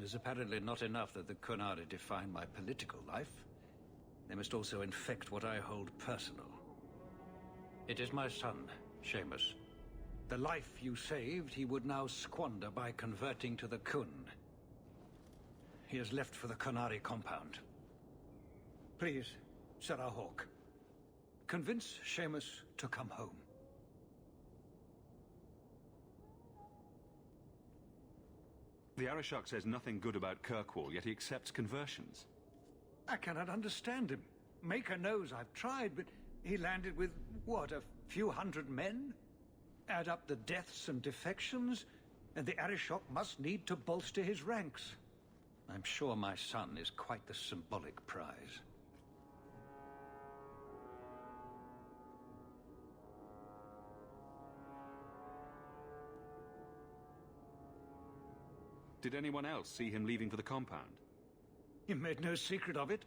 It is apparently not enough that the Qunari define my political life. They must also infect what I hold personal. It is my son, Seamus. The life you saved, he would now squander by converting to the Qun. He has left for the Qunari compound. Please, Sir Hawke, convince Seamus to come home. The Arishok says nothing good about Kirkwall, yet he accepts conversions. I cannot understand him. Maker knows I've tried, but he landed with, what, a few hundred men? Add up the deaths and defections, and the Arishok must need to bolster his ranks. I'm sure my son is quite the symbolic prize. Did anyone else see him leaving for the compound? He made no secret of it.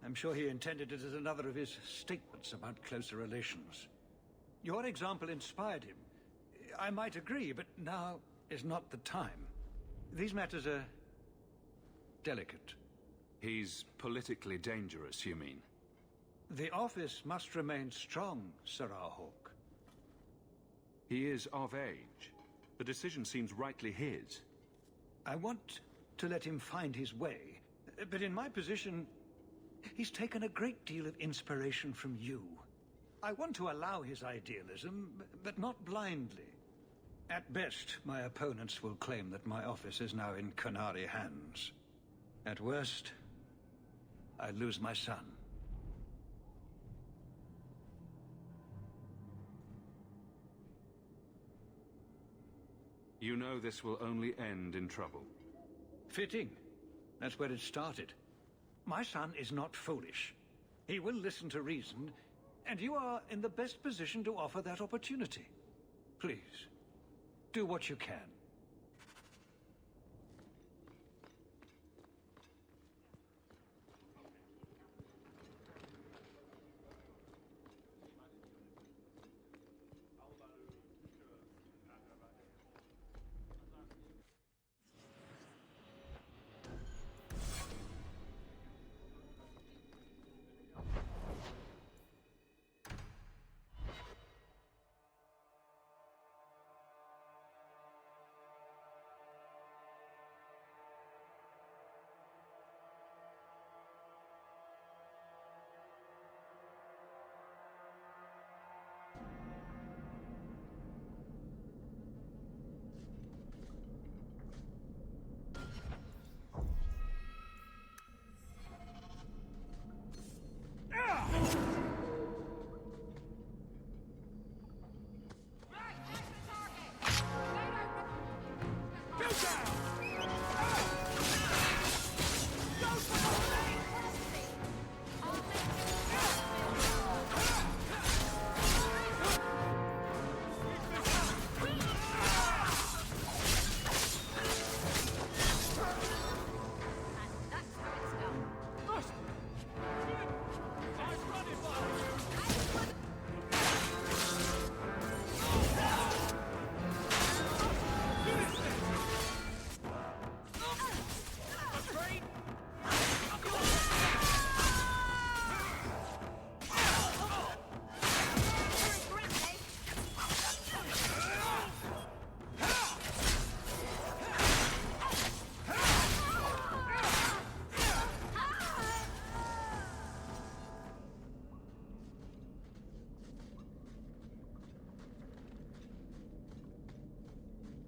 I'm sure he intended it as another of his statements about closer relations. Your example inspired him. I might agree, but now is not the time. These matters are delicate. He's politically dangerous, you mean? The office must remain strong, Sir Hawke. He is of age. The decision seems rightly his. I want to let him find his way, but in my position, he's taken a great deal of inspiration from you. I want to allow his idealism, but not blindly. At best, my opponents will claim that my office is now in Qunari hands. At worst, I lose my son. You know this will only end in trouble. Fitting. That's where it started. My son is not foolish. He will listen to reason, and you are in the best position to offer that opportunity. Please, do what you can.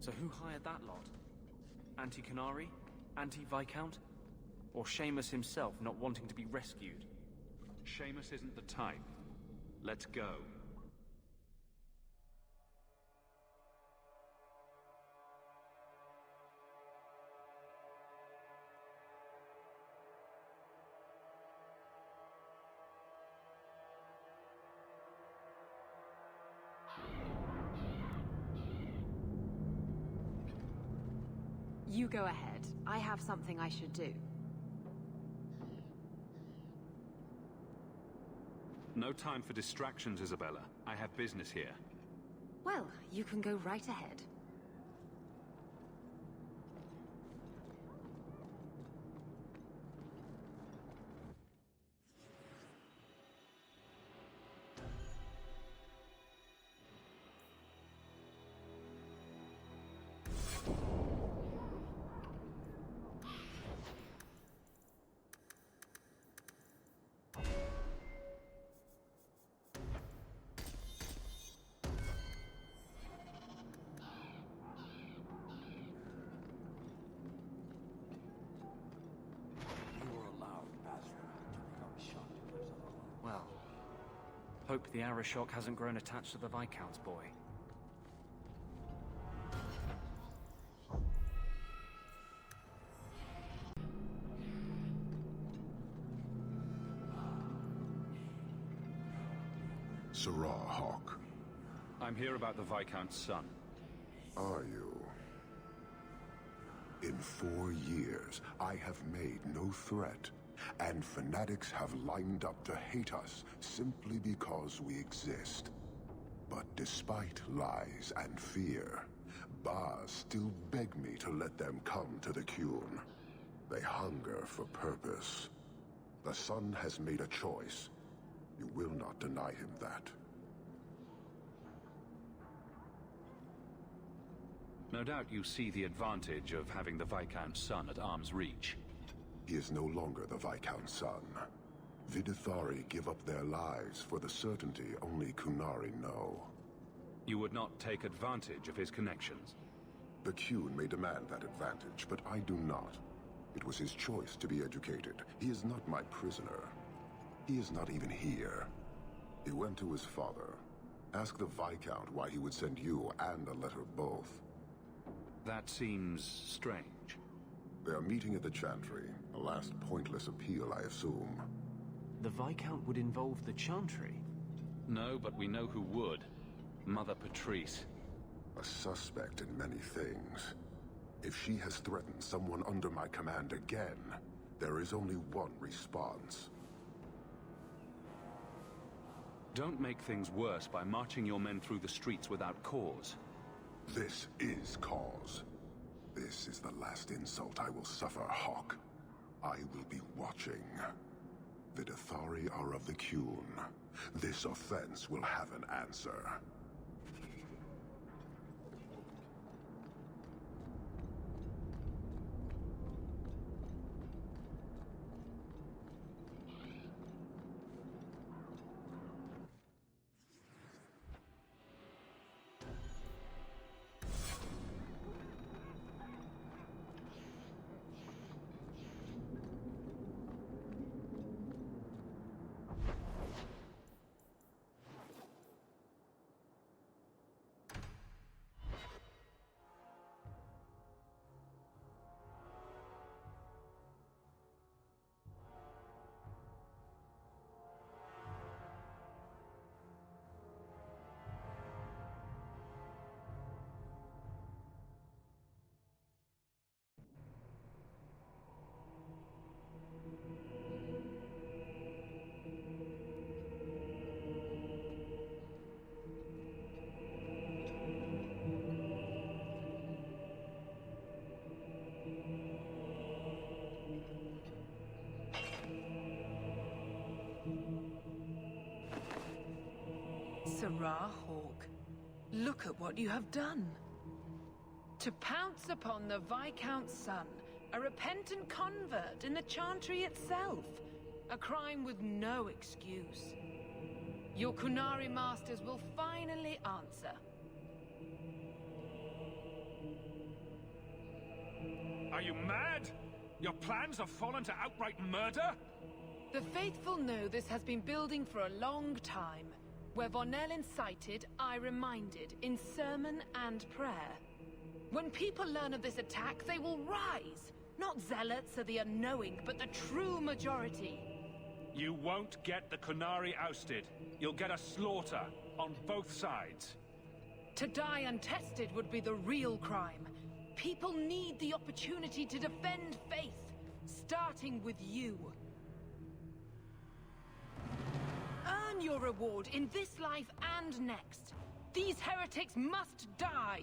So who hired that lot? Anti-Qunari? Anti-Viscount? Or Seamus himself not wanting to be rescued? Seamus isn't the type. Let's go. You go ahead. I have something I should do. No time for distractions, Isabella. I have business here. Well, you can go right ahead. Hope the Arishok hasn't grown attached to the Viscount's boy. Sirrah Hawke, I'm here about the Viscount's son. are you? In 4 years, I have made no threat, and fanatics have lined up to hate us simply because we exist. But despite lies and fear, Baz still beg me to let them come to the Qun. They hunger for purpose. The son has made a choice. You will not deny him that. No doubt you see the advantage of having the Viscount's son at arm's reach. He is no longer the Viscount's son. Vidithari give up their lives for the certainty only Qunari know. You would not take advantage of his connections. The Qun may demand that advantage, but I do not. It was his choice to be educated. He is not my prisoner. He is not even here. He went to his father. Ask the Viscount why he would send you and a letter both. That seems strange. They are meeting at the Chantry. A last pointless appeal, I assume. The Viscount would involve the Chantry? No, but we know who would. Mother Patrice. A suspect in many things. If she has threatened someone under my command again, there is only one response. Don't make things worse by marching your men through the streets without cause. This is cause. This is the last insult I will suffer, Hawke. I will be watching. The Vidithari are of the Qun. This offense will have an answer. Sirrah Hawke, look at what you have done. To pounce upon the Viscount's son, a repentant convert in the Chantry itself, a crime with no excuse. Your Qunari masters will finally answer. Are you mad? Your plans have fallen to outright murder? The faithful know this has been building for a long time. Where Vonel incited, I reminded, in sermon and prayer. When people learn of this attack, they will rise. Not zealots or the unknowing, but the true majority. You won't get the Qunari ousted. You'll get a slaughter, on both sides. To die untested would be the real crime. People need the opportunity to defend faith, starting with you. Earn your reward in this life and next. These heretics must die.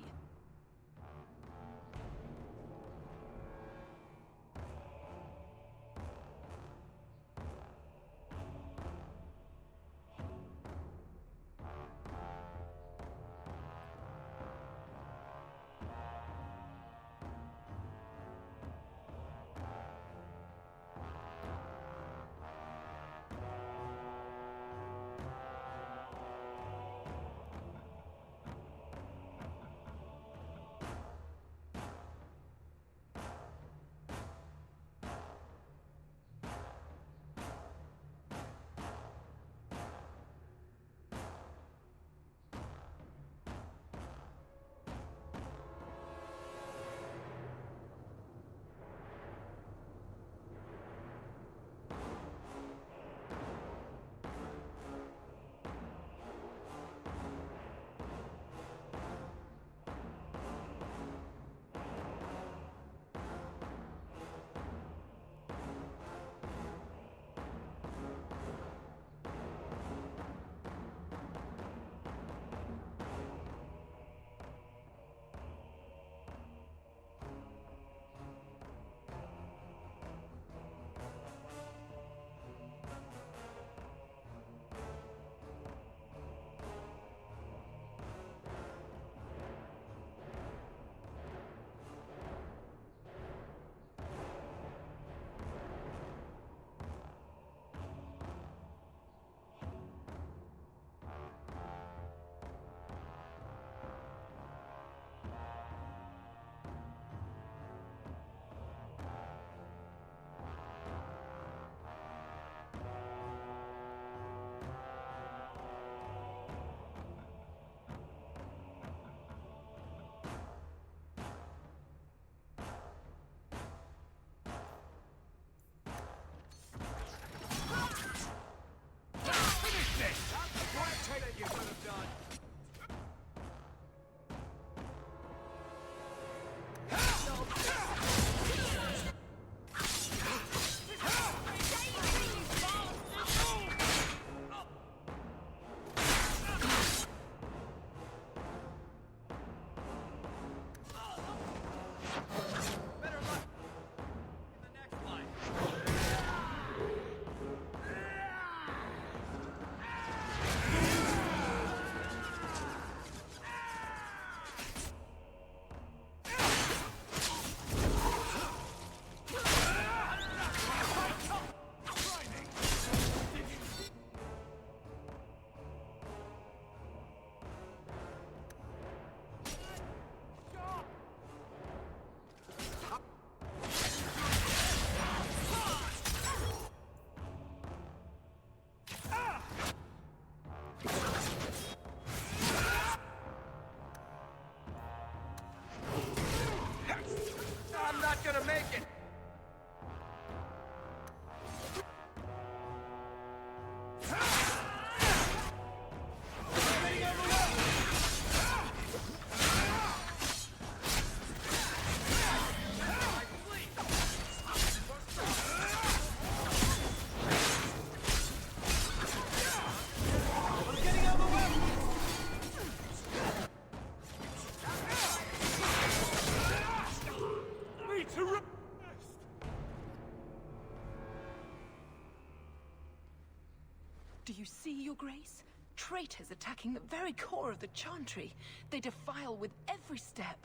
Do you see, Your Grace? Traitors attacking the very core of the Chantry. They defile with every step.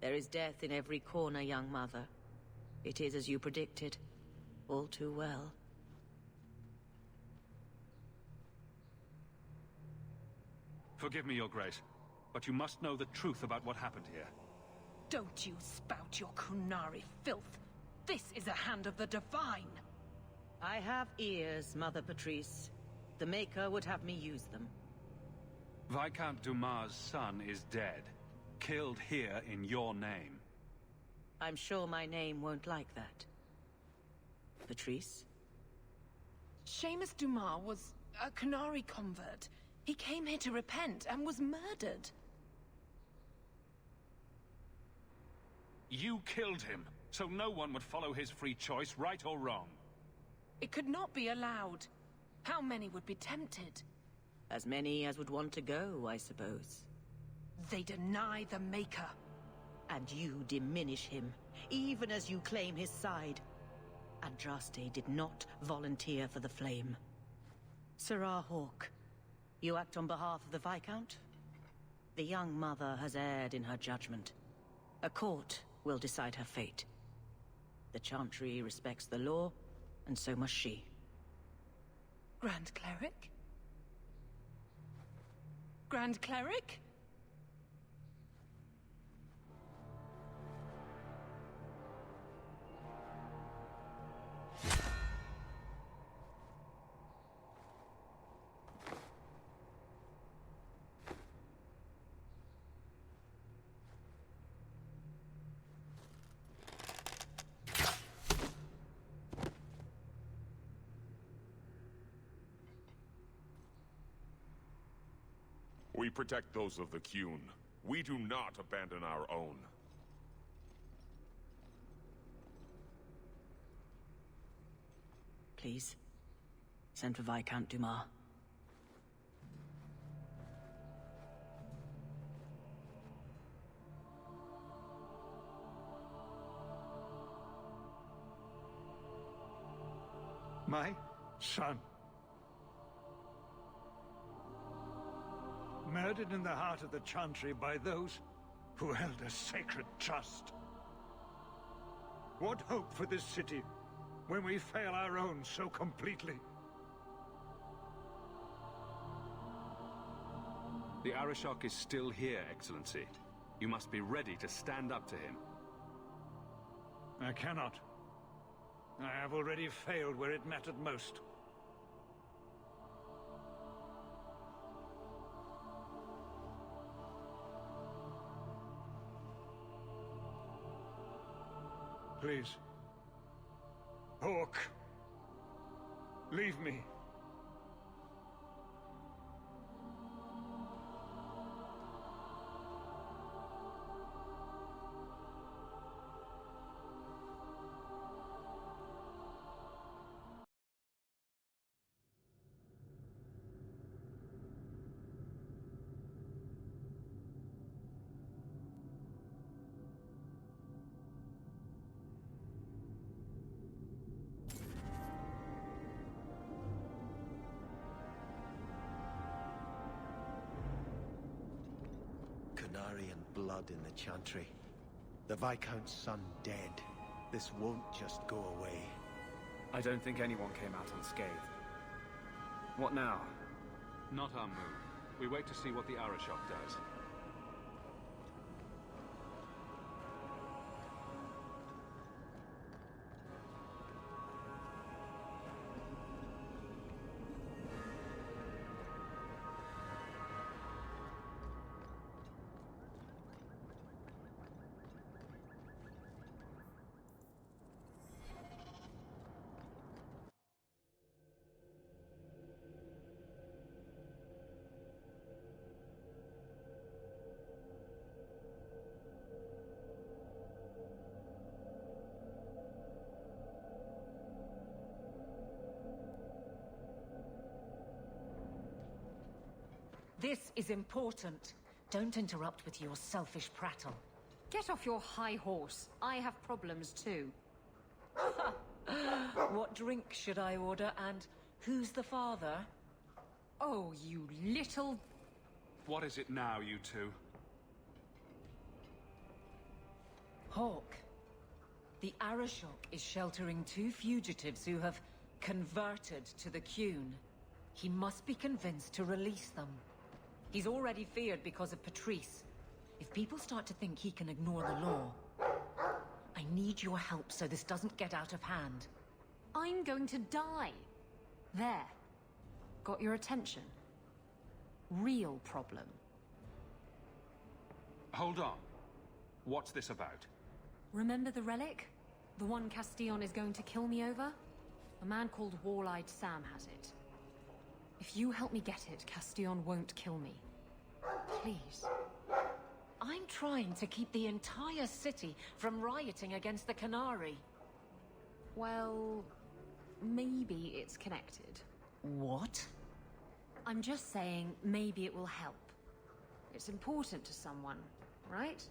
There is death in every corner, young mother. It is as you predicted. All too well. Forgive me, Your Grace, but you must know the truth about what happened here. Don't you spout your Qunari filth. This is a hand of the Divine. I have ears, Mother Patrice. The Maker would have me use them. Viscount Dumas' son is dead. Killed here in your name. I'm sure my name won't like that. Patrice? Seamus Dumas was a Qunari convert. He came here to repent and was murdered. You killed him, so no one would follow his free choice, right or wrong. It could not be allowed. How many would be tempted? As many as would want to go, I suppose. They deny the Maker. And you diminish him, even as you claim his side. Andraste did not volunteer for the flame. Sirrah Hawke, you act on behalf of the Viscount? The young mother has erred in her judgment. A court will decide her fate. The Chantry respects the law, and so must she. Grand Cleric? Grand Cleric? We protect those of the Qun. We do not abandon our own. Please, send for Viscount Dumas. My son. Murdered in the heart of the Chantry by those who held a sacred trust. What hope for this city when we fail our own so completely? The Arishok is still here, Excellency. You must be ready to stand up to him. I cannot. I have already failed where it mattered most. Please. Hawke. Leave me. Qunari and blood in the Chantry. The Viscount's son dead. This won't just go away. I don't think anyone came out unscathed. What now? Not our move. We wait to see what the Arishok does. This is important. Don't interrupt with your selfish prattle. Get off your high horse. I have problems too. What drink should I order, and who's the father? Oh, you little... What is it now, you two? Hawke. The Arishok is sheltering 2 fugitives who have converted to the Qun. He must be convinced to release them. He's already feared because of Patrice. If people start to think he can ignore the law... I need your help so this doesn't get out of hand. I'm going to die. There. Got your attention? Real problem. Hold on. What's this about? Remember the relic? The one Castillon is going to kill me over? A man called Wall-Eyed Sam has it. If you help me get it, Castillon won't kill me. Please. I'm trying to keep the entire city from rioting against the Qunari. Well, maybe it's connected. What? I'm just saying maybe it will help. It's important to someone, right?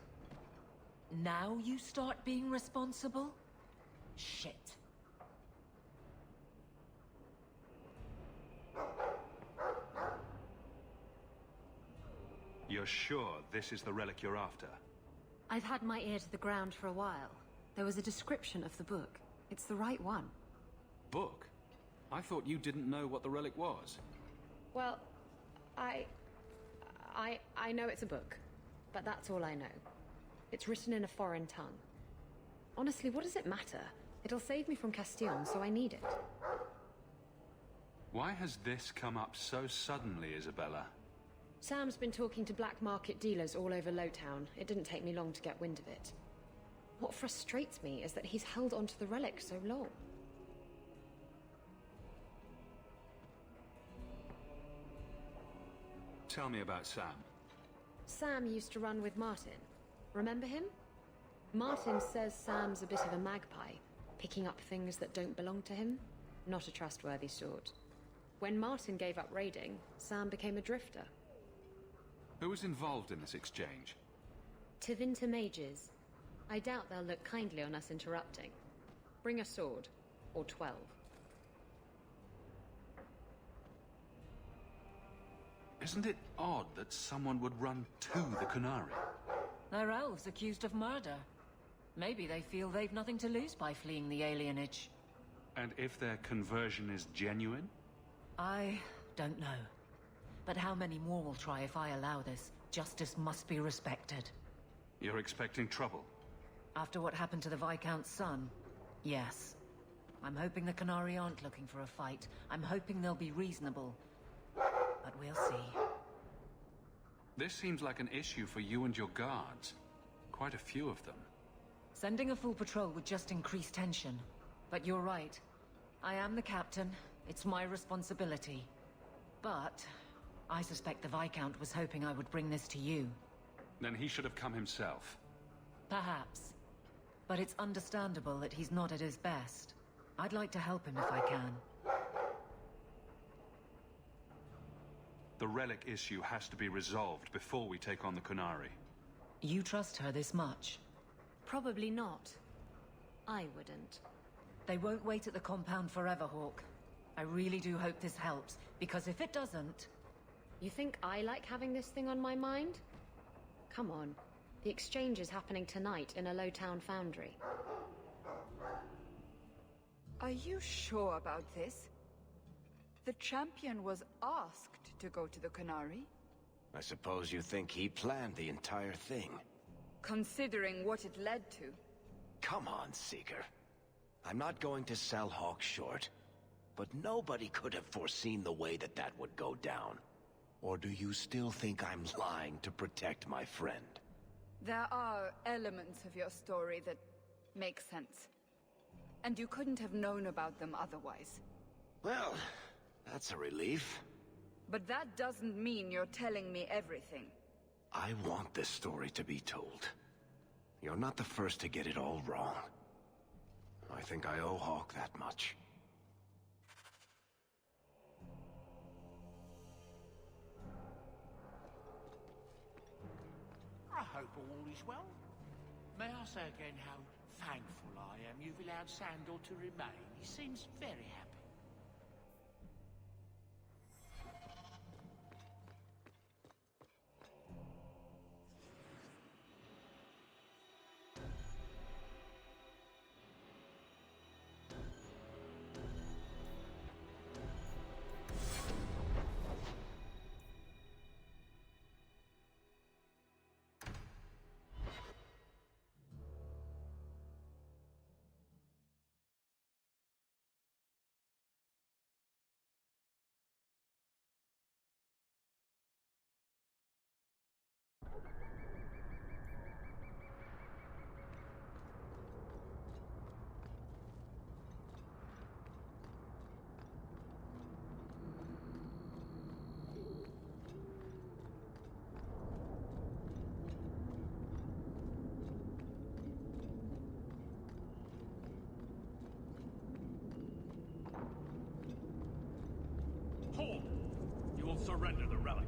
Now you start being responsible? Shit. You're sure this is the relic you're after? I've had my ear to the ground for a while. There was a description of the book. It's the right one. Book? I thought you didn't know what the relic was. Well, I know it's a book, but that's all I know. It's written in a foreign tongue. Honestly, what does it matter? It'll save me from Castillon, so I need it. Why has this come up so suddenly, Isabella? Sam's been talking to black market dealers all over Lowtown. It didn't take me long to get wind of it. What frustrates me is that he's held onto the relic so long. Tell me about Sam. Sam used to run with Martin. Remember him? Martin says Sam's a bit of a magpie, picking up things that don't belong to him. Not a trustworthy sort. When Martin gave up raiding, Sam became a drifter. Who was involved in this exchange? Tevinter mages. I doubt they'll look kindly on us interrupting. Bring a sword. Or 12. Isn't it odd that someone would run to the Qunari? They're elves accused of murder. Maybe they feel they've nothing to lose by fleeing the alienage. And if their conversion is genuine? I don't know. But how many more will try if I allow this? Justice must be respected. You're expecting trouble? After what happened to the Viscount's son, yes. I'm hoping the Qunari aren't looking for a fight. I'm hoping they'll be reasonable. But we'll see. This seems like an issue for you and your guards. Quite a few of them. Sending a full patrol would just increase tension. But you're right. I am the captain. It's my responsibility. But I suspect the Viscount was hoping I would bring this to you. Then he should have come himself. Perhaps. But it's understandable that he's not at his best. I'd like to help him if I can. The relic issue has to be resolved before we take on the Qunari. You trust her this much? Probably not. I wouldn't. They won't wait at the compound forever, Hawke. I really do hope this helps, because if it doesn't... You think I like having this thing on my mind? Come on. The exchange is happening tonight in a Lowtown foundry. Are you sure about this? The champion was asked to go to the Qunari. I suppose you think he planned the entire thing. Considering what it led to. Come on, Seeker. I'm not going to sell Hawke short, but nobody could have foreseen the way that that would go down. Or do you still think I'm lying to protect my friend? There are elements of your story that make sense. And you couldn't have known about them otherwise. Well, that's a relief. But that doesn't mean you're telling me everything. I want this story to be told. You're not the first to get it all wrong. I think I owe Hawke that much. I hope all is well. May I say again how thankful I am you've allowed Sandor to remain. He seems very happy. surrender the relic.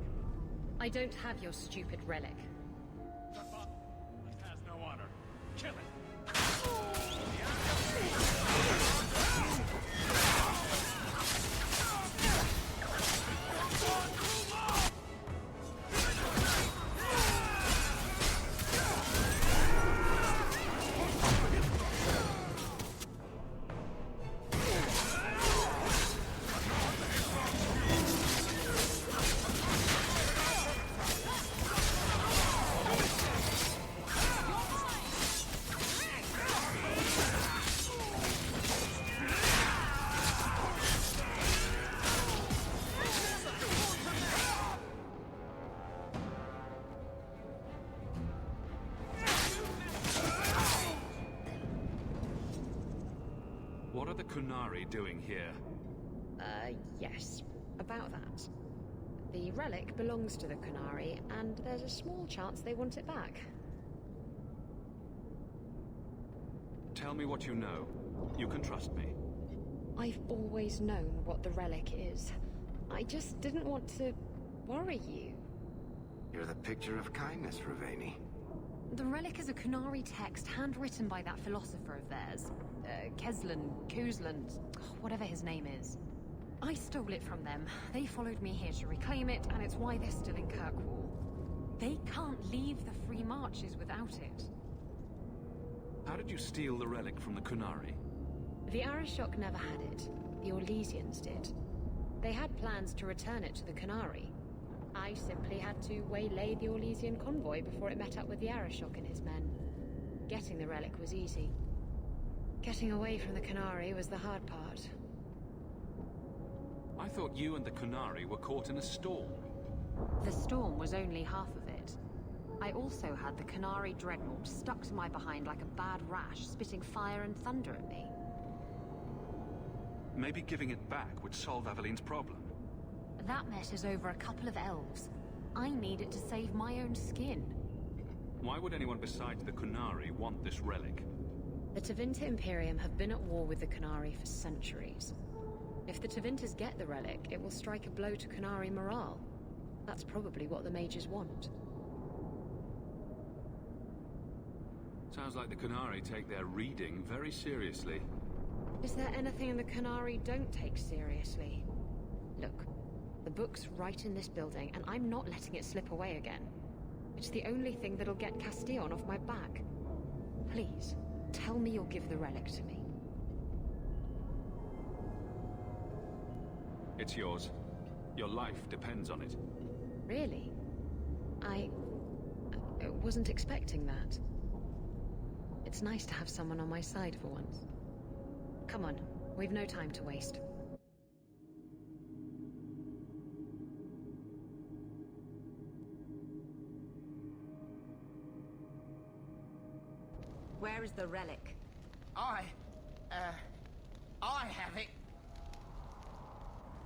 I don't have your stupid relic. It has no honor. Kill it! What are the Qunari doing here? Yes. About that. The relic belongs to the Qunari, and there's a small chance they want it back. Tell me what you know. You can trust me. I've always known what the relic is. I just didn't want to worry you. You're the picture of kindness, Raveni. The relic is a Qunari text handwritten by that philosopher of theirs. Kuzlan, whatever his name is. I stole it from them. They followed me here to reclaim it, and it's why they're still in Kirkwall. They can't leave the Free Marches without it. How did you steal the relic from the Qunari? The Arishok never had it. The Orlesians did. They had plans to return it to the Qunari. I simply had to waylay the Orlesian convoy before it met up with the Arishok and his men. Getting the relic was easy. Getting away from the Qunari was the hard part. I thought you and the Qunari were caught in a storm. The storm was only half of it. I also had the Qunari dreadnought stuck to my behind like a bad rash, spitting fire and thunder at me. Maybe giving it back would solve Aveline's problem. That mess is over a couple of elves. I need it to save my own skin. Why would anyone besides the Qunari want this relic? The Tevinter Imperium have been at war with the Qunari for centuries. If the Tevinters get the relic, it will strike a blow to Qunari morale. That's probably what the mages want. Sounds like the Qunari take their reading very seriously. Is there anything the Qunari don't take seriously? Look, the book's right in this building, and I'm not letting it slip away again. It's the only thing that'll get Castillon off my back. Please, tell me you'll give the relic to me. It's yours. Your life depends on it. Really? I wasn't expecting that. It's nice to have someone on my side for once. Come on, we've no time to waste. Where is the relic? I have it.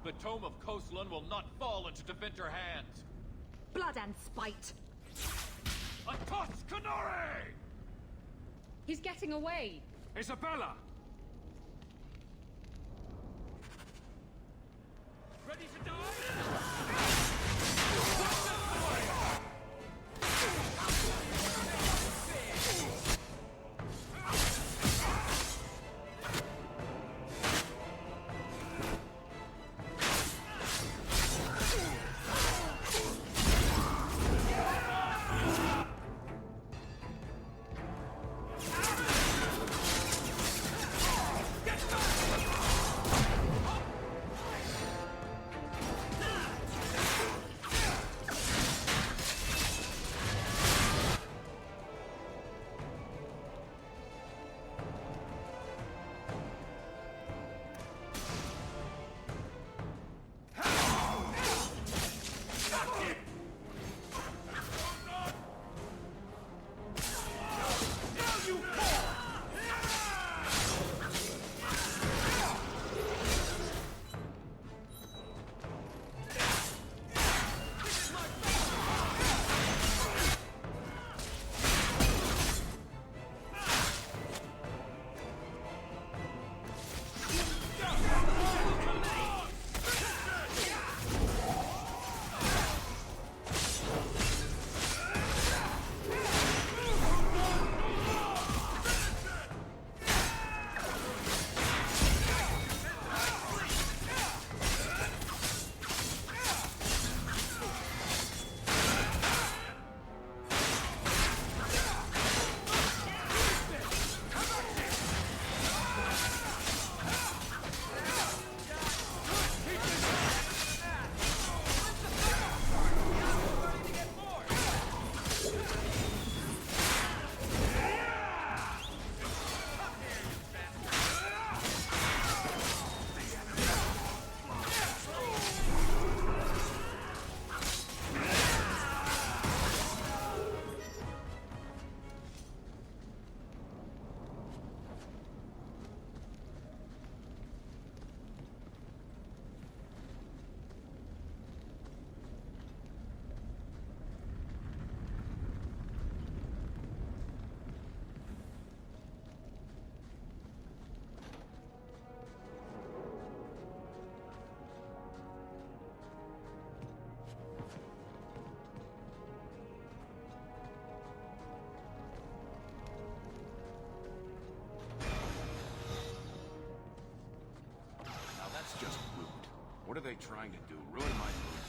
The Tome of Qunari will not fall into Tevinter hands. Blood and spite! Atos Qunari! He's getting away! Isabella! Ready to die? What are they trying to do? Ruin my boots?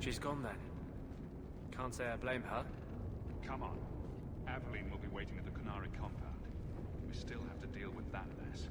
She's gone then. Can't say I blame her. Come on. Aveline will be waiting at the Qunari compound. We still have to deal with that mess.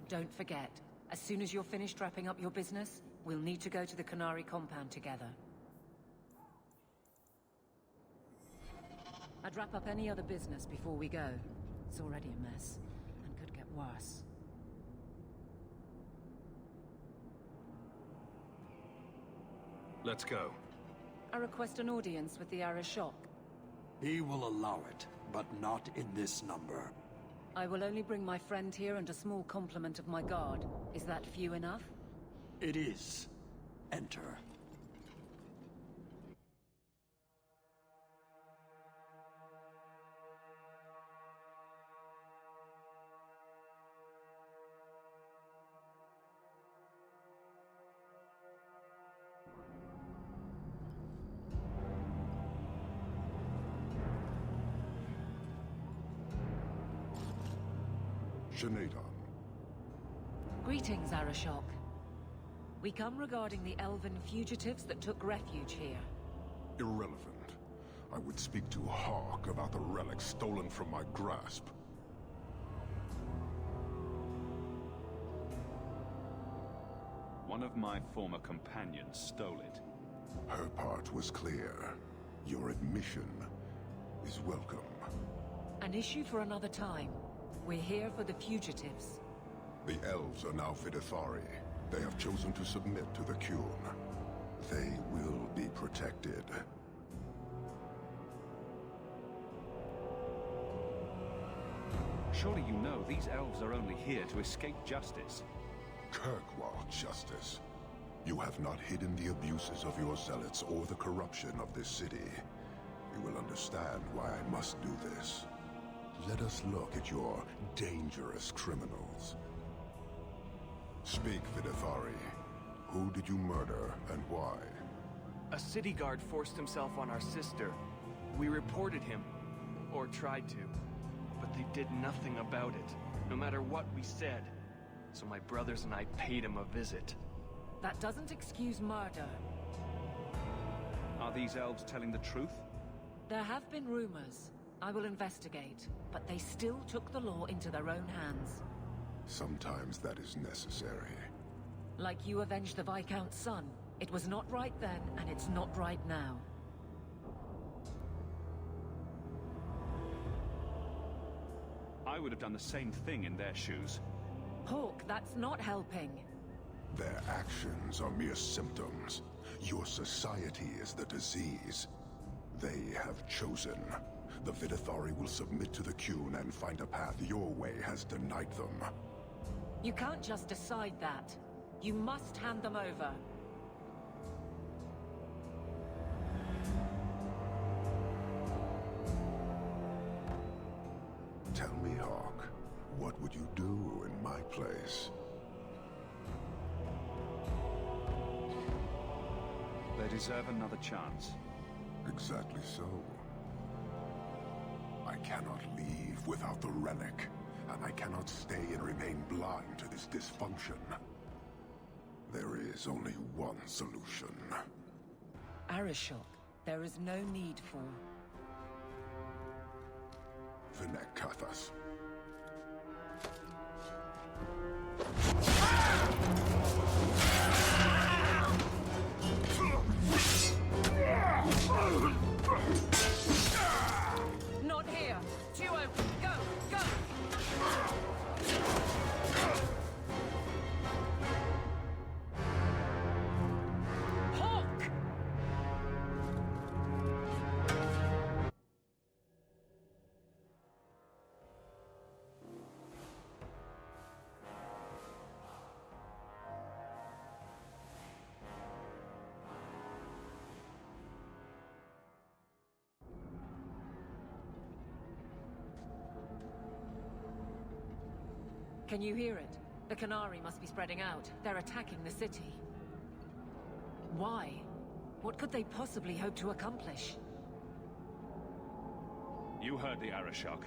Don't forget, as soon as you're finished wrapping up your business, we'll need to go to the Qunari compound together. I'd wrap up any other business before we go. It's already a mess, and could get worse. Let's go. I request an audience with the Arishok. He will allow it, but not in this number. I will only bring my friend here and a small complement of my guard. Is that few enough? It is. Enter. Greetings, Arishok. We come regarding the elven fugitives that took refuge here. Irrelevant. I would speak to Hawke about the relic stolen from my grasp. One of my former companions stole it. Her part was clear. Your admission is welcome. An issue for another time. We're here for the fugitives. The elves are now Vidithari. They have chosen to submit to the Qun. They will be protected. Surely you know these elves are only here to escape justice. Kirkwall justice. You have not hidden the abuses of your zealots or the corruption of this city. You will understand why I must do this. Let us look at your dangerous criminals. Speak, Vidithari. Who did you murder and why? A city guard forced himself on our sister. We reported him, or tried to, but they did nothing about it, no matter what we said. So my brothers and I paid him a visit. That doesn't excuse murder. Are these elves telling the truth? There have been rumors. I will investigate, but they still took the law into their own hands. Sometimes that is necessary. Like you avenged the Viscount's son. It was not right then, and it's not right now. I would have done the same thing in their shoes. Hawke, that's not helping. Their actions are mere symptoms. Your society is the disease. They have chosen. The Vidithari will submit to the Qun and find a path your way has denied them. You can't just decide that. You must hand them over. Tell me, Hawke, what would you do in my place? They deserve another chance. Exactly so. I cannot leave without the relic, and I cannot stay and remain blind to this dysfunction. There is only one solution. Arishok, there is no need for... Vinek Kathas. Not here! Two open! Go! Go! Hawke! Can you hear it? The Qunari must be spreading out. They're attacking the city. Why? What could they possibly hope to accomplish? You heard the Arishok.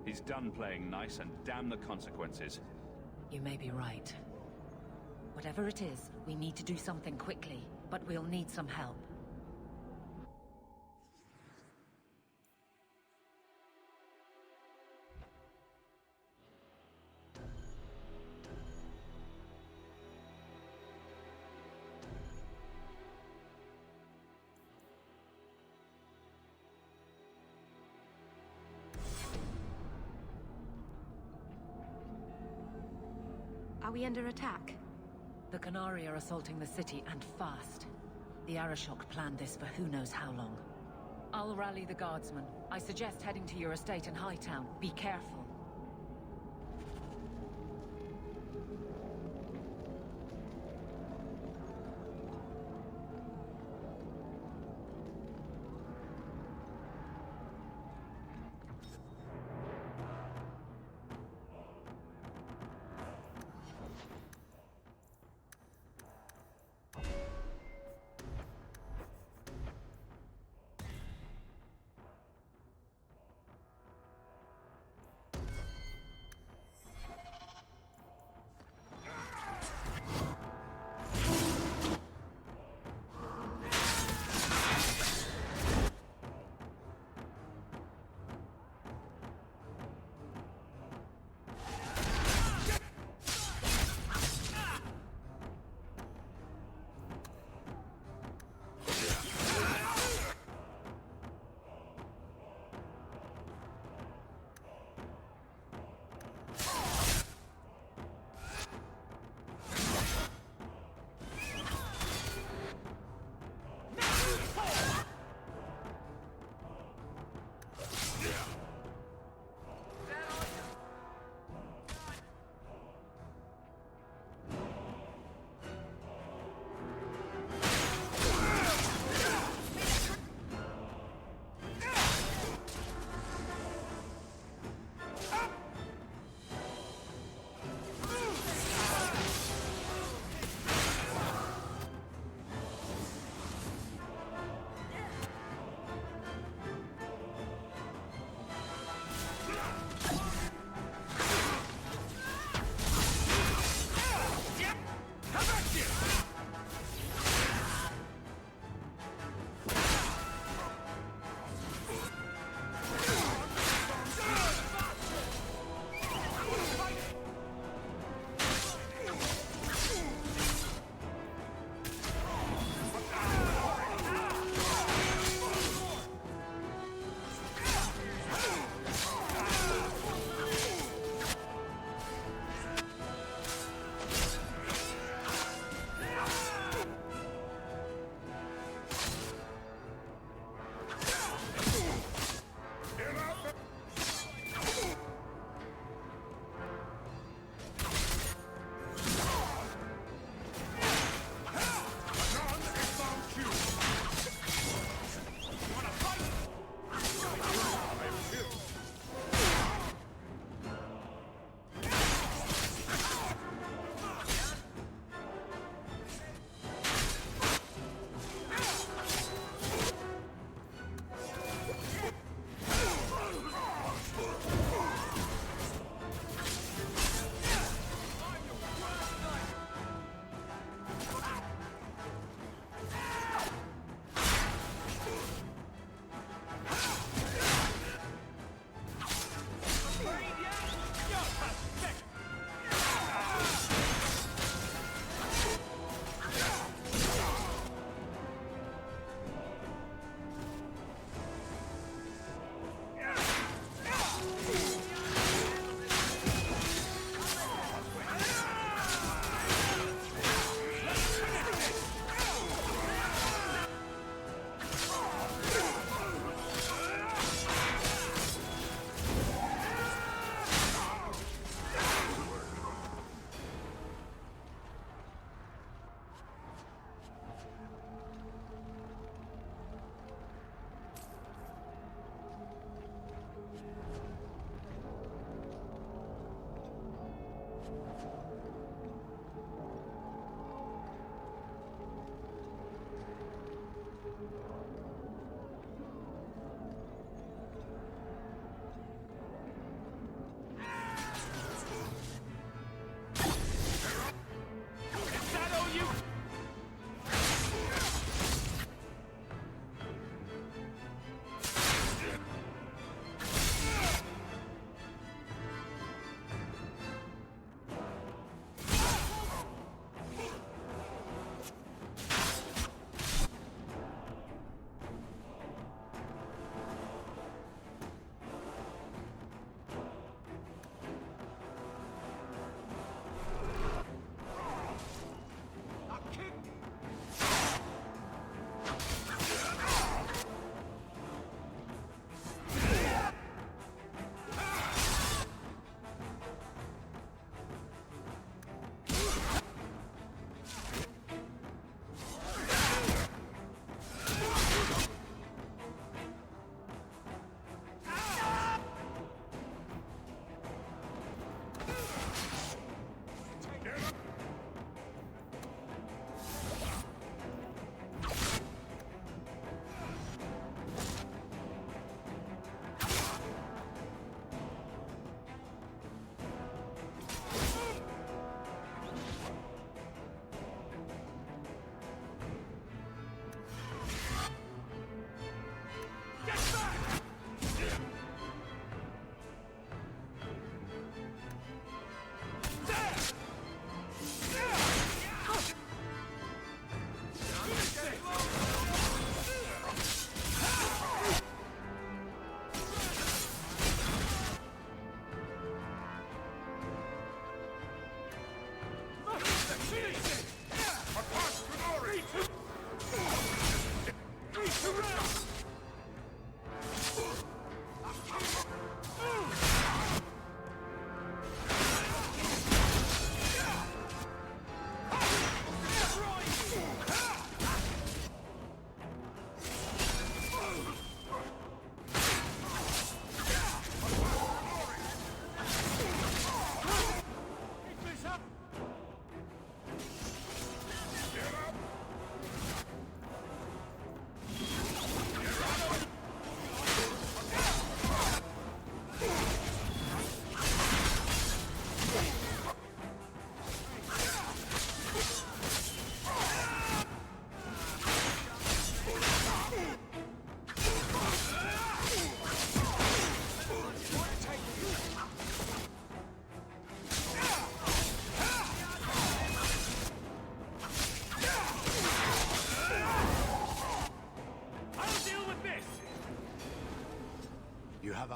He's done playing nice and damn the consequences. You may be right. Whatever it is, we need to do something quickly, but we'll need some help. Are we under attack? The Qunari are assaulting the city, and fast. The Arishok planned this for who knows how long. I'll rally the guardsmen. I suggest heading to your estate in Hightown. Be careful.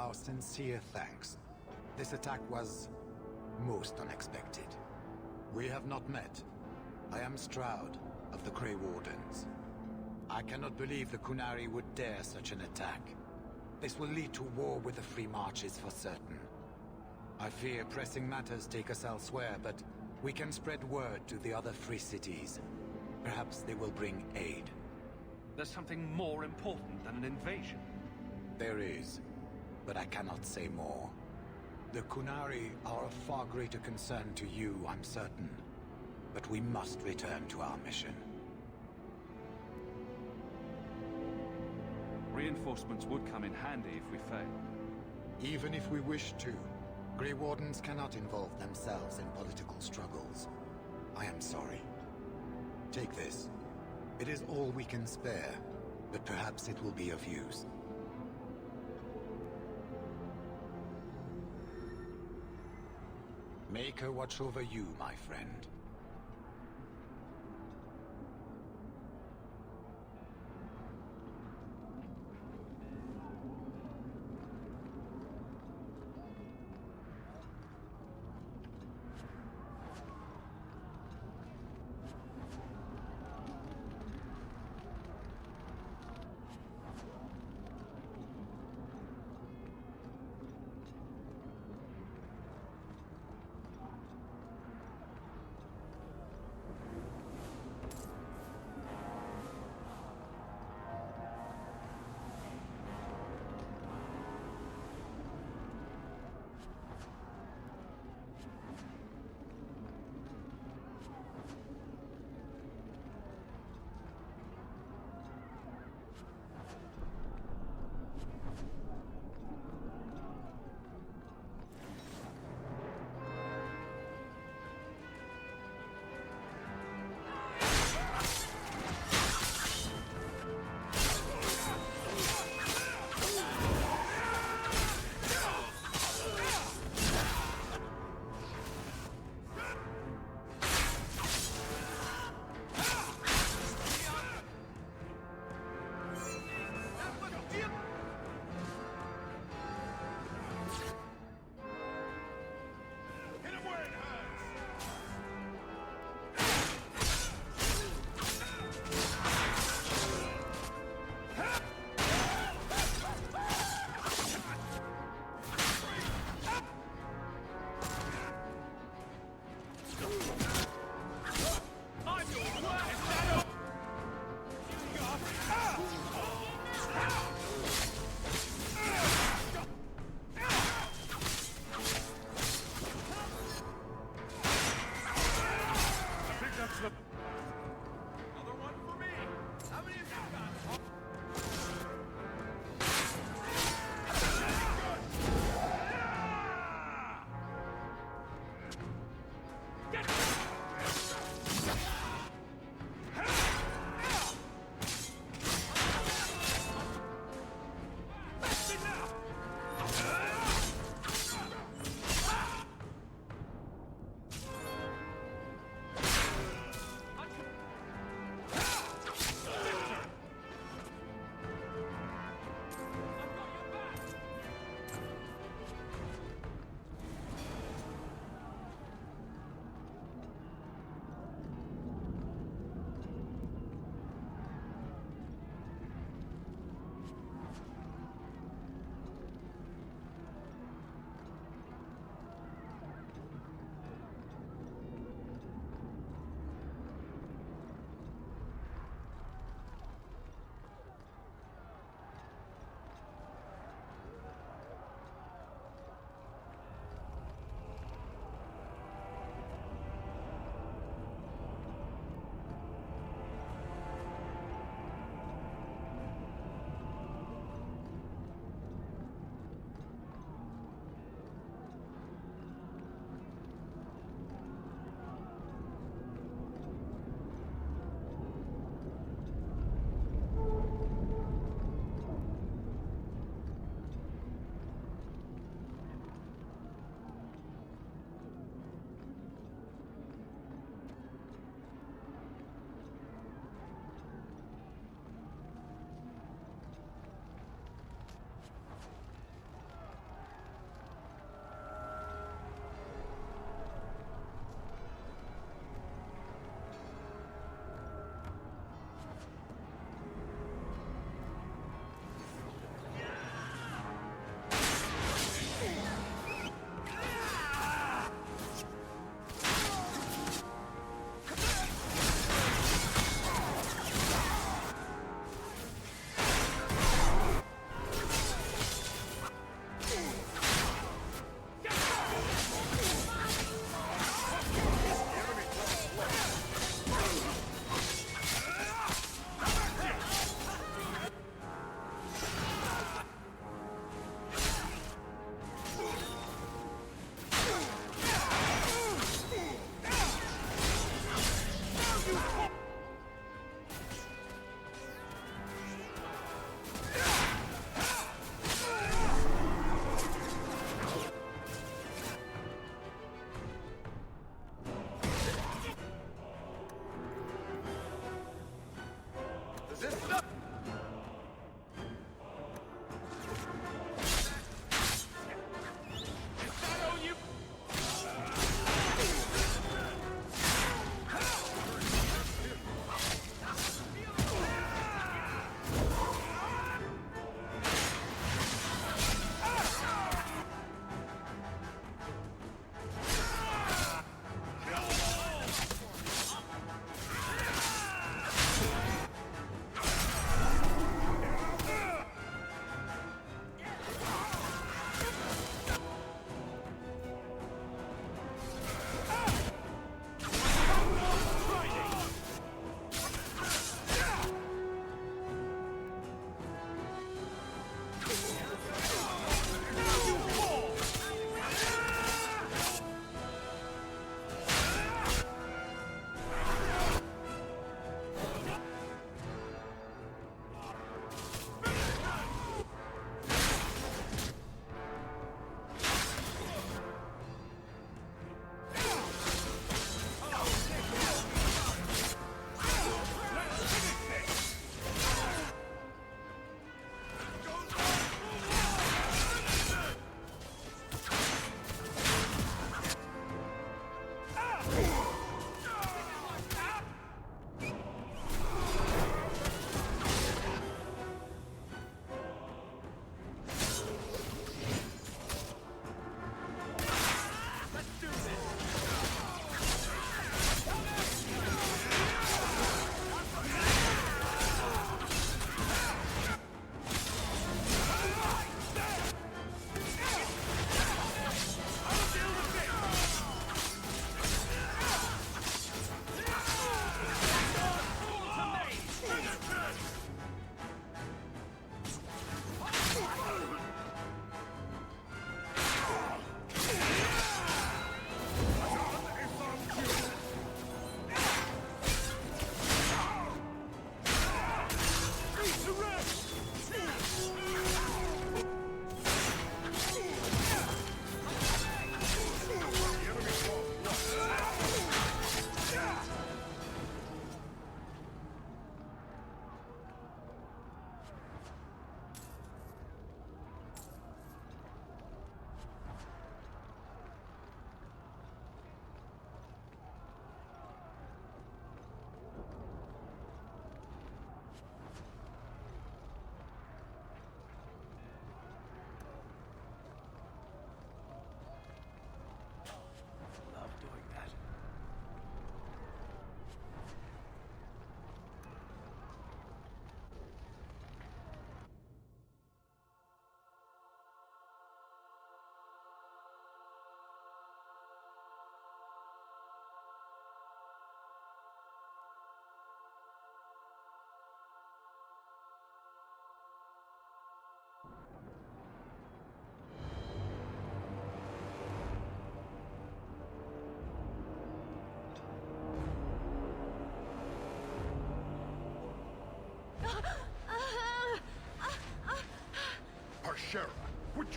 our sincere thanks. This attack was most unexpected. We have not met. I am Stroud, of the Grey Wardens. I cannot believe the Qunari would dare such an attack. This will lead to war with the Free Marches for certain. I fear pressing matters take us elsewhere, but we can spread word to the other free cities. Perhaps they will bring aid. There's something more important than an invasion. There is, but I cannot say more. The Qunari are of far greater concern to you, I'm certain. But we must return to our mission. Reinforcements would come in handy if we fail. Even if we wish to, Grey Wardens cannot involve themselves in political struggles. I am sorry. Take this. It is all we can spare, but perhaps it will be of use. Make her watch over you, my friend.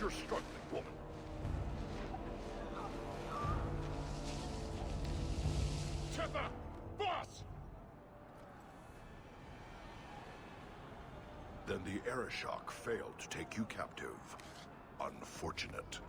you're struggling, woman. Tether! Boss! Then the Arishok failed to take you captive. Unfortunate.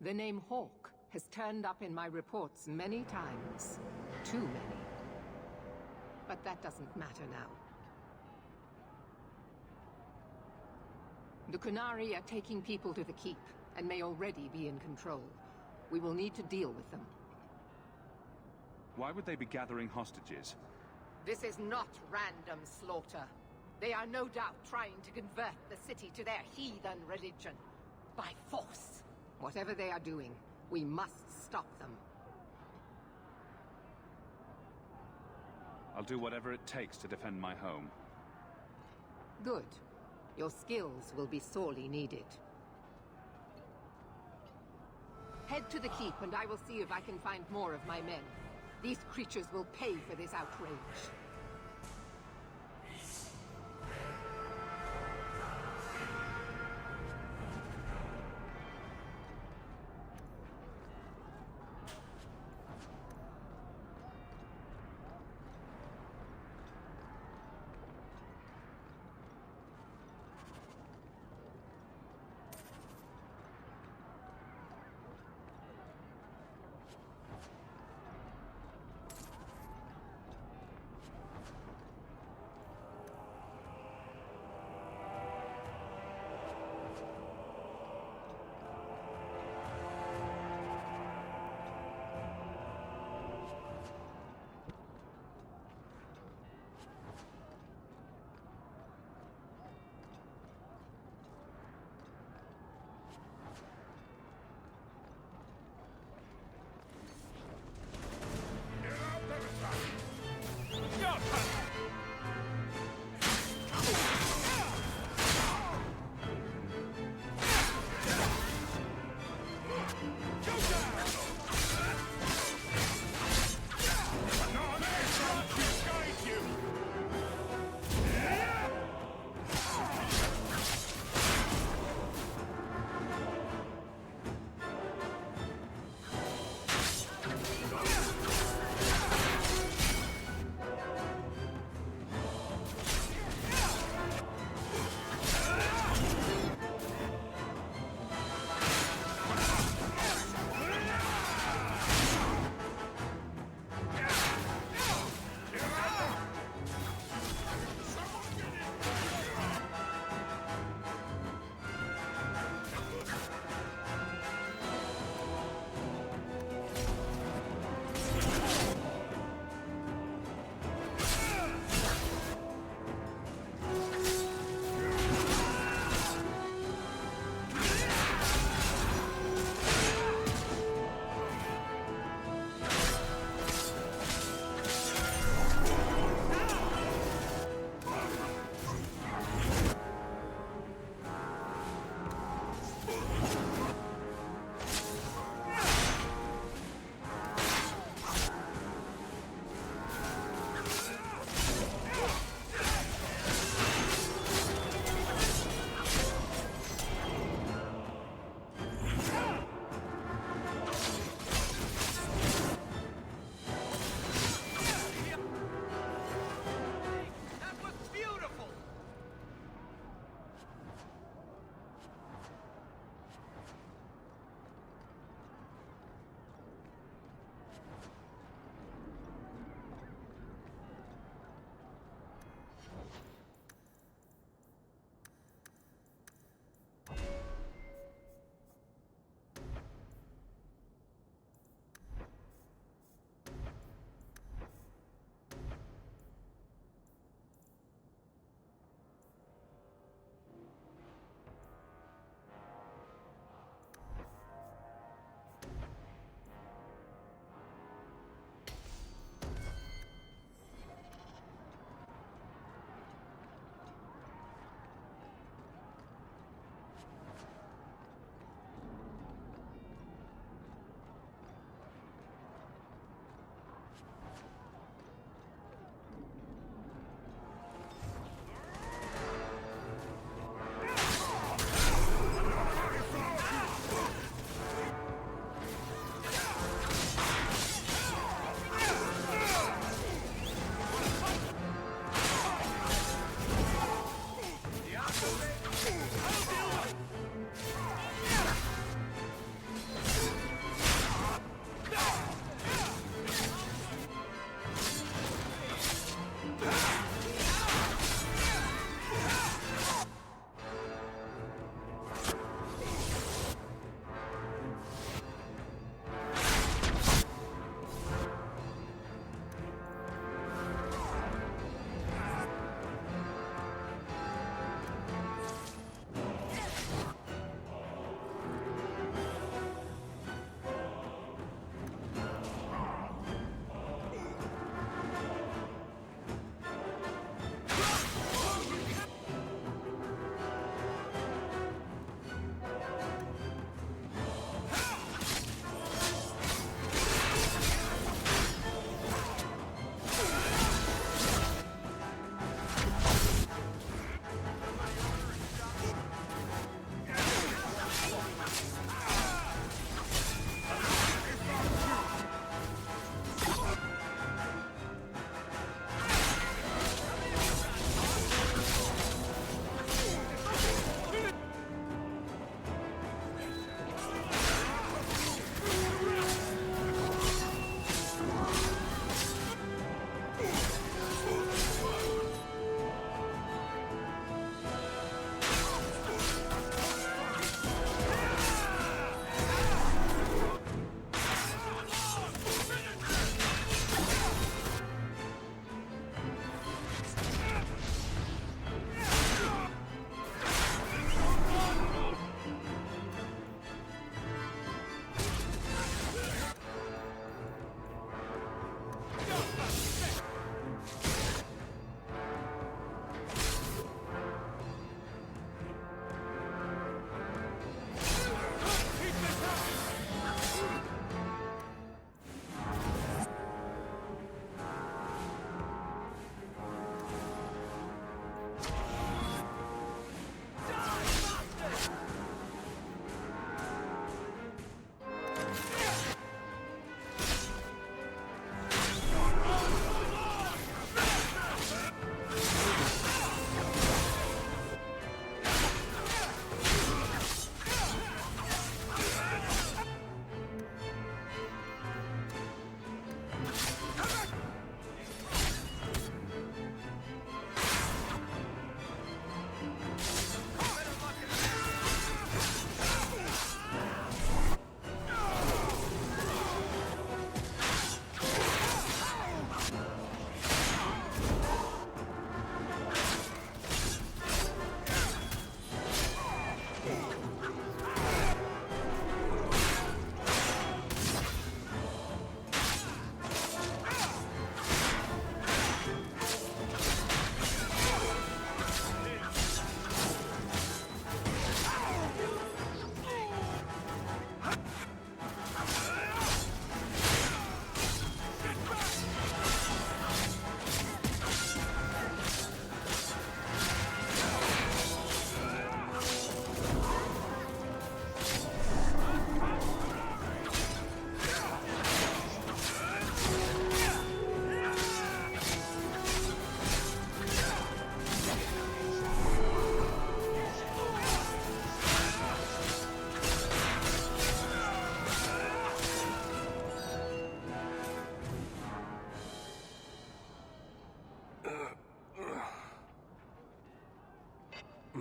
The name Hawke has turned up in my reports many times. Too many. But that doesn't matter now. The Qunari are taking people to the keep, and may already be in control. We will need to deal with them. Why would they be gathering hostages? This is not random slaughter. They are no doubt trying to convert the city to their heathen religion. By force. Whatever they are doing, we must stop them. I'll do whatever it takes to defend my home. Good. Your skills will be sorely needed. Head to the keep and I will see if I can find more of my men. These creatures will pay for this outrage.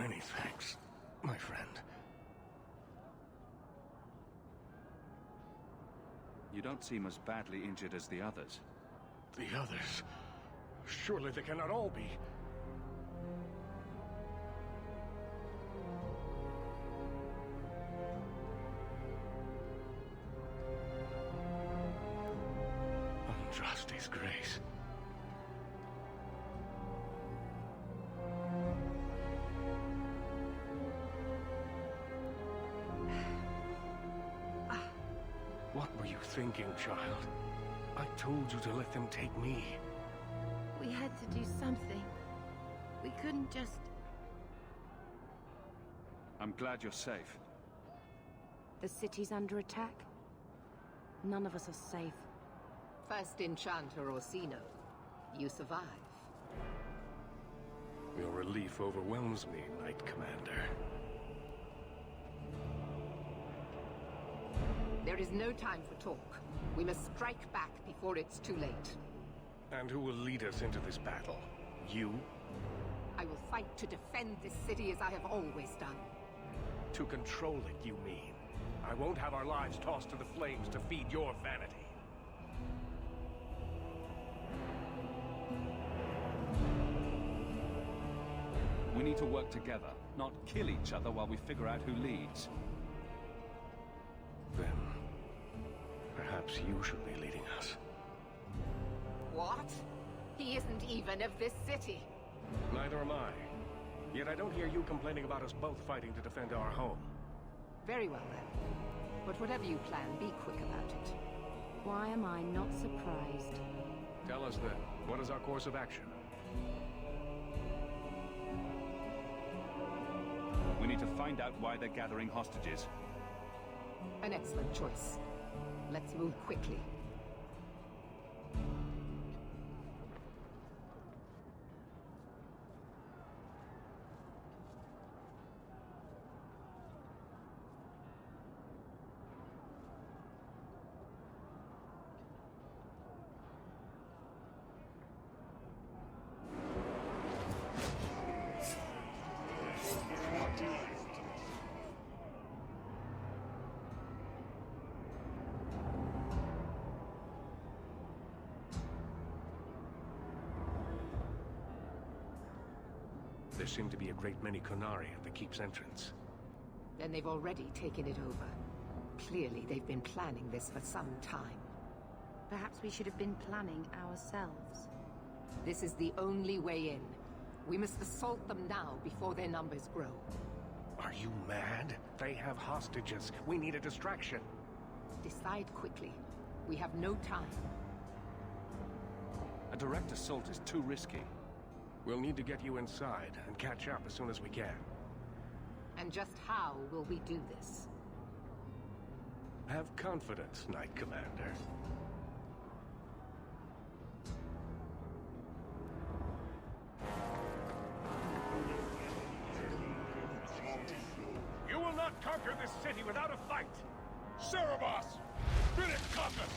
Many thanks, my friend. You don't seem as badly injured as the others. The others? Surely they cannot all be. Andraste's grace. What were you thinking, child? I told you to let them take me. We had to do something. We couldn't just... I'm glad you're safe. The city's under attack. None of us are safe. First Enchanter Orsino, you survive. Your relief overwhelms me, Knight Commander. There is no time for talk. We must strike back before it's too late. And who will lead us into this battle? You? I will fight to defend this city as I have always done. To control it, you mean? I won't have our lives tossed to the flames to feed your vanity. We need to work together, not kill each other while we figure out who leads. Then, perhaps you should be leading us. What? He isn't even of this city. Neither am I. Yet I don't hear you complaining about us both fighting to defend our home. Very well then. But whatever you plan, be quick about it. Why am I not surprised? Tell us then, what is our course of action? We need to find out why they're gathering hostages. An excellent choice. Let's move quickly. There seem to be a great many Qunari at the keep's entrance. Then they've already taken it over. Clearly, they've been planning this for some time. Perhaps we should have been planning ourselves. This is the only way in. We must assault them now before their numbers grow. Are you mad? They have hostages. We need a distraction. Decide quickly. We have no time. A direct assault is too risky. We'll need to get you inside and catch up as soon as we can. And just how will we do this? Have confidence, Knight Commander. You will not conquer this city without a fight! Cerebos! Bid it compass!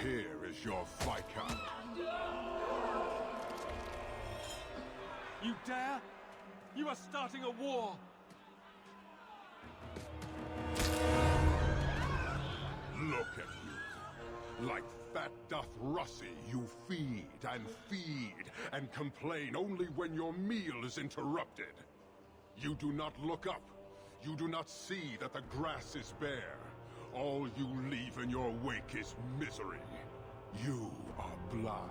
Here is your Viscount. You dare? You are starting a war! Look at you. Like fat doth Russie, you feed and complain only when your meal is interrupted. You do not look up. You do not see that the grass is bare. All you leave in your wake is misery. You are blind.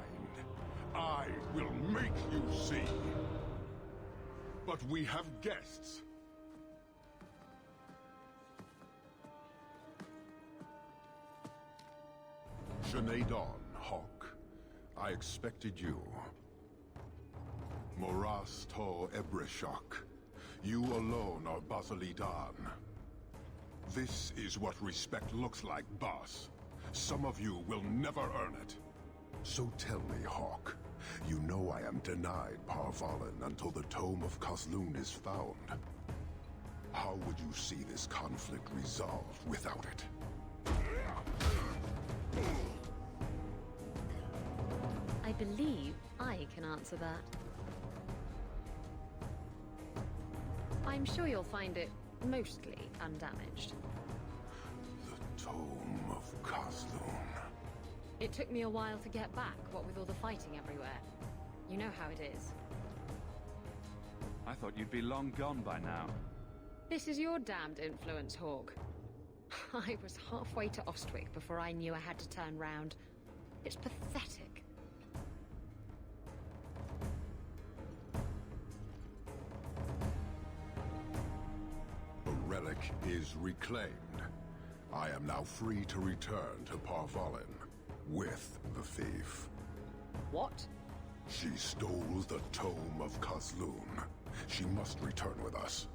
I will make you see. But we have guests. Sinead Dawn, Hawke. I expected you. Moras to Arishok. You alone are Basilidan. This is what respect looks like, boss. Some of you will never earn it. So tell me, Hawke, you know I am denied Parvalen until the Tome of Kozloon is found. How would you see this conflict resolved without it? I believe I can answer that. I'm sure you'll find it mostly undamaged. The Tome of Kozloon. It took me a while to get back, what with all the fighting everywhere. You know how it is. I thought you'd be long gone by now. This is your damned influence, Hawke. I was halfway to Ostwick before I knew I had to turn round. It's pathetic. The relic is reclaimed. I am now free to return to Parvalen with the thief. What? She stole the Tome of Kozloon. She must return with us.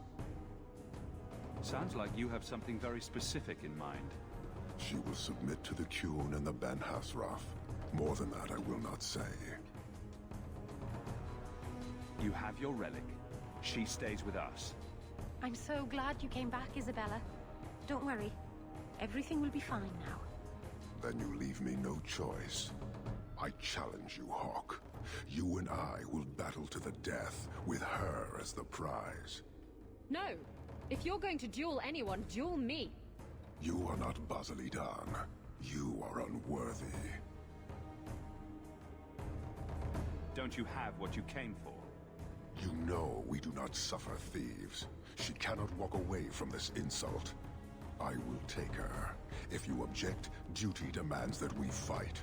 Sounds like you have something very specific in mind. She will submit to the Qun and the Ben Hasraf. More than that, I will not say. You have your relic. She stays with us. I'm so glad you came back, Isabella. Don't worry. Everything will be fine now. Then you leave me no choice. I challenge you, Hawke. You and I will battle to the death, with her as the prize. No! If you're going to duel anyone, duel me! You are not Basilidan. You are unworthy. Don't you have what you came for? You know we do not suffer thieves. She cannot walk away from this insult. I will take her. If you object, duty demands that we fight.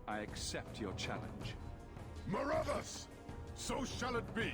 I accept your challenge. Marathas! So shall it be!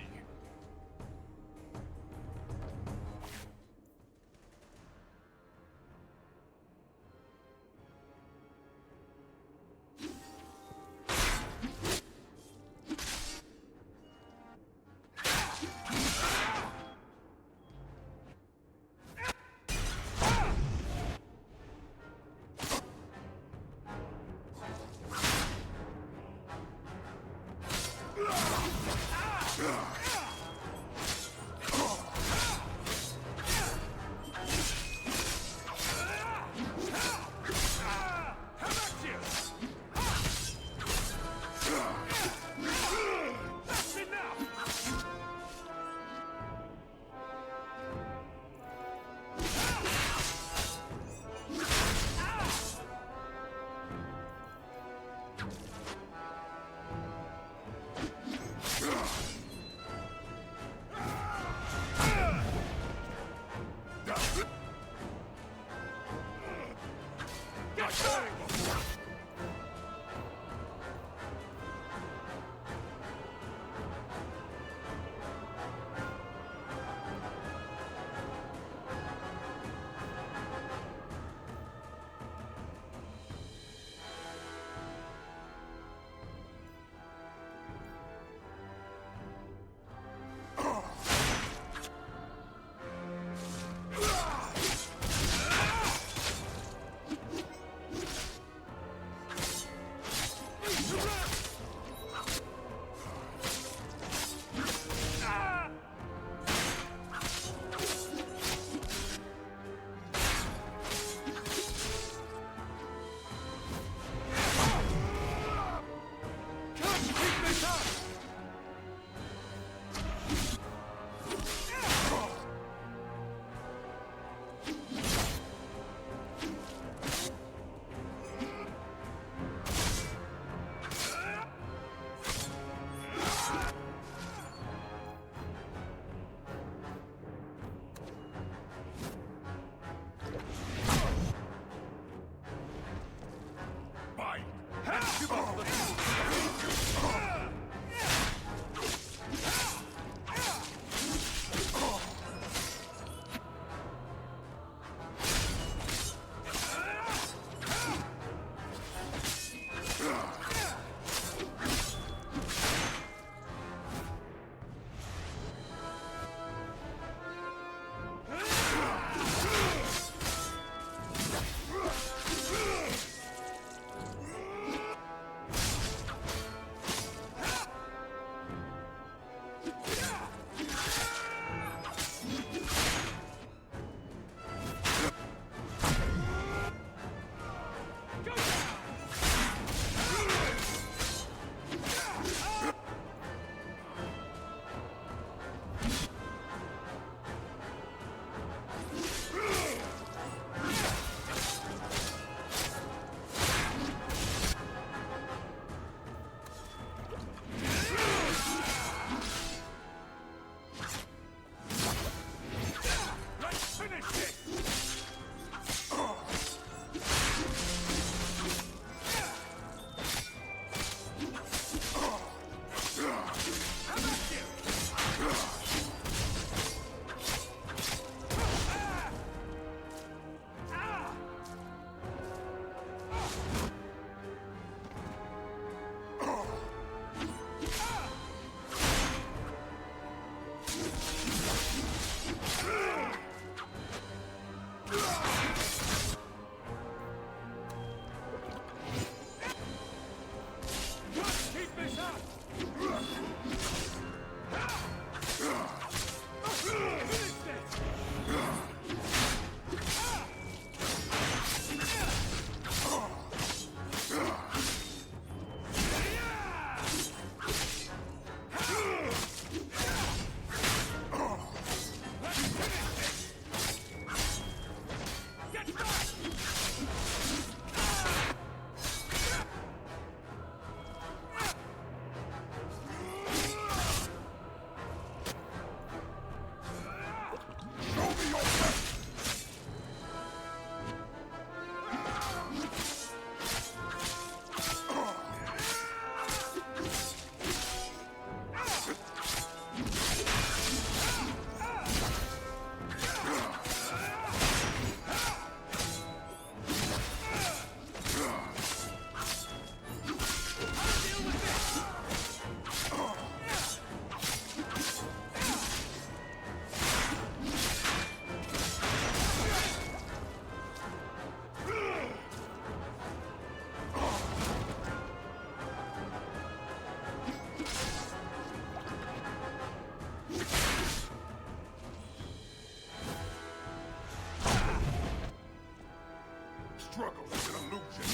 struggle is an illusion.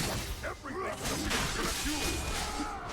Everything submits to the Qun!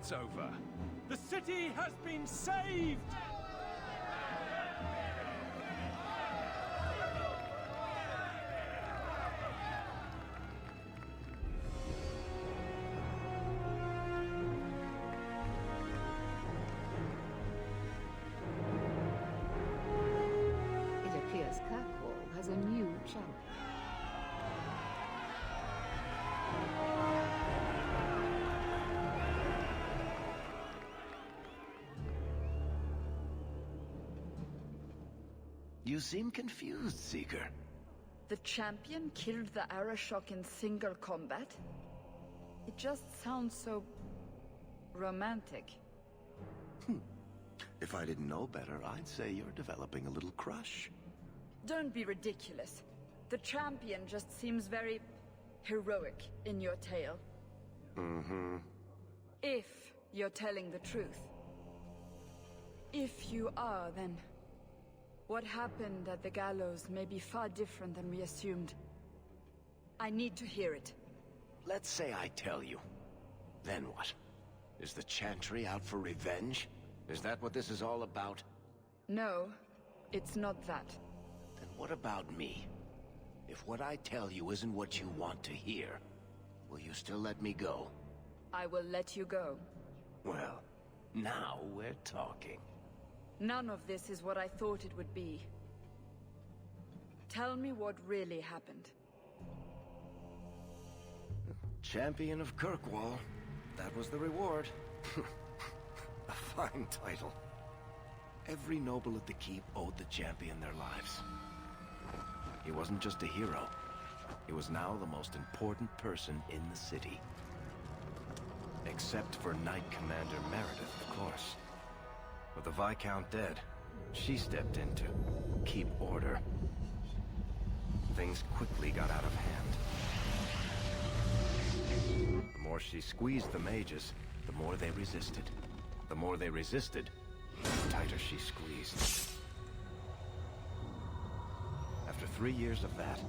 it's over. The city has been saved! It appears Kirkwall has a new champion. You seem confused, Seeker. The champion killed the Arishok in single combat? It just sounds so... romantic. If I didn't know better, I'd say you're developing a little crush. Don't be ridiculous. The champion just seems very... heroic in your tale. Mm-hmm. If you're telling the truth. If you are, then... what happened at the gallows may be far different than we assumed. I need to hear it. Let's say I tell you. Then what? Is the Chantry out for revenge? Is that what this is all about? No, it's not that. Then what about me? If what I tell you isn't what you want to hear, will you still let me go? I will let you go. Well, now we're talking. None of this is what I thought it would be. Tell me what really happened. Champion of Kirkwall. That was the reward. A fine title. Every noble at the keep owed the champion their lives. He wasn't just a hero. He was now the most important person in the city. Except for Knight Commander Meredith, of course. With the Viscount dead, she stepped in to keep order. Things quickly got out of hand. The more she squeezed the mages, the more they resisted. The more they resisted, the tighter she squeezed. After 3 years of that,